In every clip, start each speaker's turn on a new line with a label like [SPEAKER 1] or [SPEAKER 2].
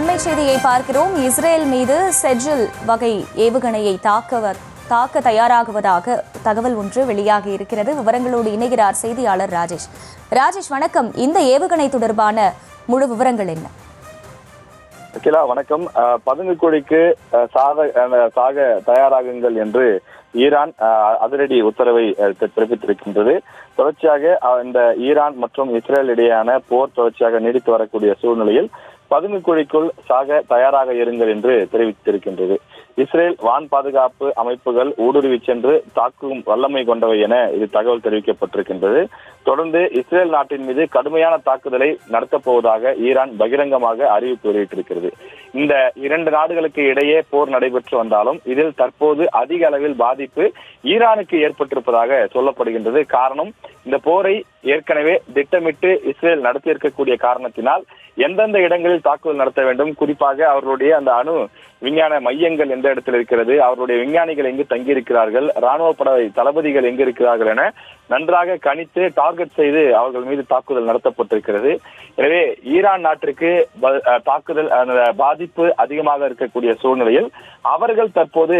[SPEAKER 1] அண்மை செய்தியை பார்க்கிறோம். இஸ்ரேல் மீது செஜில் வகை ஏவுகணையை தாக்க தயாராகுவதாக தகவல் ஒன்று வெளியாகி இருக்கிறது. விவரங்களோடு இணைகிறார் செய்தியாளர் ராஜேஷ். ராஜேஷ், வணக்கம். இந்த ஏவுகணை தொடர்பான முழு விவரங்கள் என்ன?
[SPEAKER 2] வணக்கம். பதுங்குக்குழிக்கு சாக தயாராகுங்கள் என்று ஈரான் அதிரடி உத்தரவை பிறப்பித்திருக்கின்றது. தொடர்ச்சியாக இந்த ஈரான் மற்றும் இஸ்ரேல் இடையேயான போர் தொடர்ச்சியாக நீடித்து வரக்கூடிய சூழ்நிலையில் பதுங்குக்குழிக்குள் சாக தயாராக இருங்கள் என்று தெரிவித்திருக்கின்றது. இஸ்ரேல் வான் பாதுகாப்பு அமைப்புகள் ஊடுருவி சென்று தாக்கும் வல்லமை கொண்டவை என இது தகவல் தெரிவிக்கப்பட்டிருக்கின்றது. தொடர்ந்து இஸ்ரேல் நாட்டின் மீது கடுமையான தாக்குதலை நடத்தப் போவதாக ஈரான் பகிரங்கமாக அறிவிப்பு வெளியிட்டிருக்கிறது. இந்த இரண்டு நாடுகளுக்கு இடையே போர் நடைபெற்று வந்தாலும் இதில் தற்போது அதிக அளவில் பாதிப்பு ஈரானுக்கு ஏற்பட்டிருப்பதாக சொல்லப்படுகின்றது. காரணம், இந்த போரை ஏற்கனவே திட்டமிட்டு இஸ்ரேல் நடத்தியிருக்கக்கூடிய காரணத்தினால் எந்தெந்த இடங்களில் தாக்குதல் நடத்த வேண்டும், குறிப்பாக அவர்களுடைய அந்த அணு விஞ்ஞான மையங்கள் எந்த இடத்தில் இருக்கிறது, அவருடைய விஞ்ஞானிகள் எங்கு தங்கியிருக்கிறார்கள், ராணுவ படை தளபதிகள் எங்கு இருக்கிறார்கள் என நன்றாக கணித்து டார்கெட் செய்து அவர்கள் மீது தாக்குதல் நடத்தப்பட்டிருக்கிறது. எனவே ஈரான் நாட்டிற்கு தாக்குதல் பாதிப்பு அதிகமாக இருக்கக்கூடிய சூழ்நிலையில் அவர்கள் தற்போது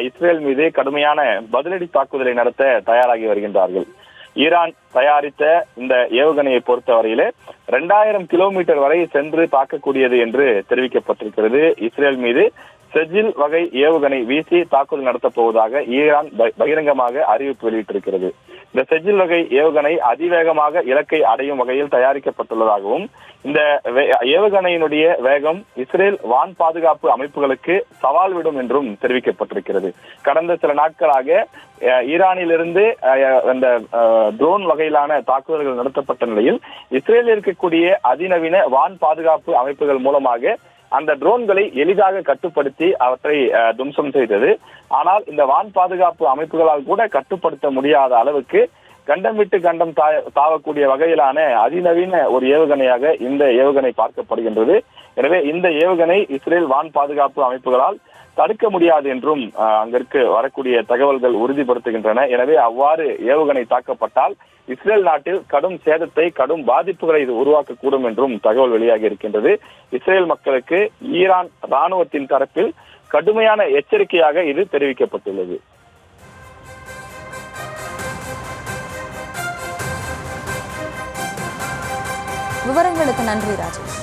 [SPEAKER 2] இஸ்ரேல் மீது கடுமையான பதிலடி தாக்குதலை நடத்த தயாராகி வருகின்றார்கள். ஈரான் தயாரித்த இந்த ஏவுகணையை பொறுத்தவரையிலே 2000 கிலோமீட்டர் வரை சென்று தாக்கக்கூடியது என்று தெரிவிக்கப்பட்டிருக்கிறது. இஸ்ரேல் மீது செஜில் வகை ஏவுகணை வீசி தாக்குதல் நடத்தப் போவதாக ஈரான் பகிரங்கமாக அறிவிப்பு வெளியிட்டிருக்கிறது. இந்த செஜில் வகை ஏவுகணை அதிவேகமாக இலக்கை அடையும் வகையில் தயாரிக்கப்பட்டுள்ளதாகவும் இந்த ஏவுகணையினுடைய வேகம் இஸ்ரேல் வான் பாதுகாப்பு அமைப்புகளுக்கு சவால் விடும் என்றும் தெரிவிக்கப்பட்டிருக்கிறது. கடந்த சில நாட்களாக ஈரானிலிருந்து இந்த ட்ரோன் வகையிலான தாக்குதல்கள் நடத்தப்பட்ட நிலையில் இஸ்ரேலில் இருக்கக்கூடிய அதிநவீன வான் பாதுகாப்பு அமைப்புகள் மூலமாக அந்த ட்ரோன்களை எளிதாக கட்டுப்படுத்தி அவற்றை தும்சம் செய்தது. ஆனால் இந்த வான் பாதுகாப்பு அமைப்புகளால் கூட கட்டுப்படுத்த முடியாத அளவுக்கு கண்டம் விட்டு கண்டம் தாவக்கூடிய வகையிலான அதிநவீன ஒரு ஏவுகணையாக இந்த ஏவுகணை பார்க்கப்படுகின்றது. எனவே இந்த ஏவுகணை இஸ்ரேல் வான் பாதுகாப்பு அமைப்புகளால் தடுக்க முடியாது என்றும் அங்கிற்கு வரக்கூடிய தகவல்கள் உறுதிப்படுத்துகின்றன. எனவே அவ்வாறு ஏவுகணை தாக்கப்பட்டால் இஸ்ரேல் நாட்டில் கடும் சேதத்தை, கடும் பாதிப்புகளை இது உருவாக்கக்கூடும் என்றும் தகவல் வெளியாகி இருக்கின்றது. இஸ்ரேல் மக்களுக்கு ஈரான் ராணுவத்தின் தரப்பில் கடுமையான எச்சரிக்கையாக இது தெரிவிக்கப்பட்டுள்ளது.
[SPEAKER 1] விவரங்களுக்கு நன்றி ராஜேஷ்.